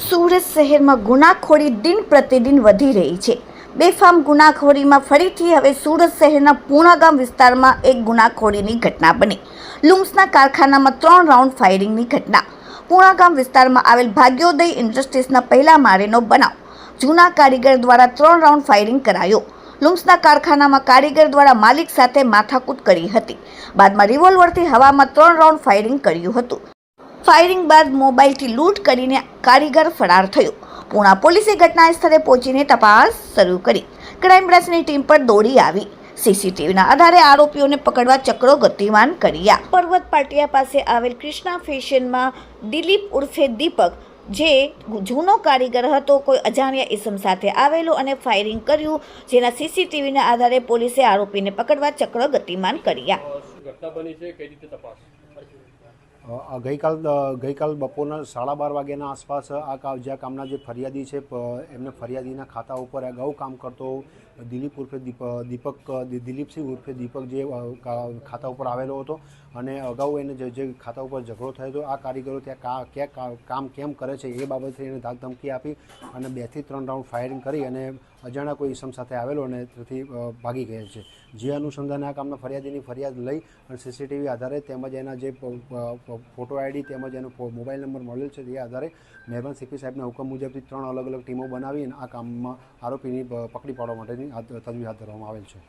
સુરત શહેરમાં ગુનાખોરી દિન પ્રતિદિન વધી રહી છે। બેફામ ગુનાખોરીમાં ફરીથી હવે સુરત શહેરના પૂણા વિસ્તારમાં એક ગુનાખોરીની ઘટના બની। લુમ્સના કારખાનામાં 3 રાઉન્ડ ફાયરિંગની ઘટના। પૂણા વિસ્તારમાં આવેલ ભાગ્યોદય ઇન્ડસ્ટ્રીઝના પહેલા માળેનો બનાવ। જૂના કારીગર દ્વારા 3 રાઉન્ડ ફાયરિંગ કરાયો। લુમ્સના કારખાનામાં કારીગર દ્વારા માલિક સાથે માથાકૂટ કરી હતી। બાદમાં રિવોલ્વરથી હવામાં 3 રાઉન્ડ ફાયરિંગ કર્યું હતું। ફાયરિંગ બાદ મોબાઈલથી લૂંટ કરીને કારીગર ફરાર થયો। પૂણા પોલીસે ઘટના સ્થળે પહોંચીને તપાસ શરૂ કરી। ક્રાઇમ બ્રાન્ચની ટીમ પર દોડી આવી। સીસીટીવીના આધારે આરોપીઓને પકડવા ચક્રો ગતિમાન કર્યા। પર્વત પાટિયા પાસે આવેલ કૃષ્ણા ફેશનમાં દિલીપ ઉર્ફે દીપક, જે જૂનો કારીગર હતો, કોઈ અજાણ્યા ઇસમ સાથે આવેલો અને ફાયરિંગ કર્યું, જેના સીસીટીવીના આધારે પોલીસે આરોપીને પકડવા ચક્રો ગતિમાન કર્યા। ગઈકાલ બપોરના 12:30 વાગ્યાના આસપાસ જ્યાં કામના જે ફરિયાદી છે એમને ફરિયાદીના ખાતા ઉપર અગાઉ કામ કરતો દિલીપ ઉર્ફે દિલીપસિંહ ઉર્ફે દીપક જે ખાતા ઉપર આવેલો હતો અને અગાઉ એને જે ખાતા ઉપર ઝઘડો થયો હતો। આ કારીગરો ત્યાં કામ કેમ કરે છે એ બાબતે એને ધાકધમકી આપી અને 2 થી 3 રાઉન્ડ ફાયરિંગ કરી અને અજાણ્યા કોઈ ઇસમ સાથે આવેલો અને તેથી ભાગી ગયેલ છે। જે અનુસંધાને આ કામના ફરિયાદીની ફરિયાદ લઈ અને સીસીટીવી આધારે તેમજ એના જે ફોટો આઈડી તેમજ એનો મોબાઈલ નંબર મળેલ છે તે આધારે મહેરબાન સીપી સાહેબના હુકમ મુજબથી 3 અલગ અલગ ટીમો બનાવી અને આ કામમાં આરોપીની પકડી પાડવા માટેની તજવીજ હાથ ધરવામાં આવેલ છે।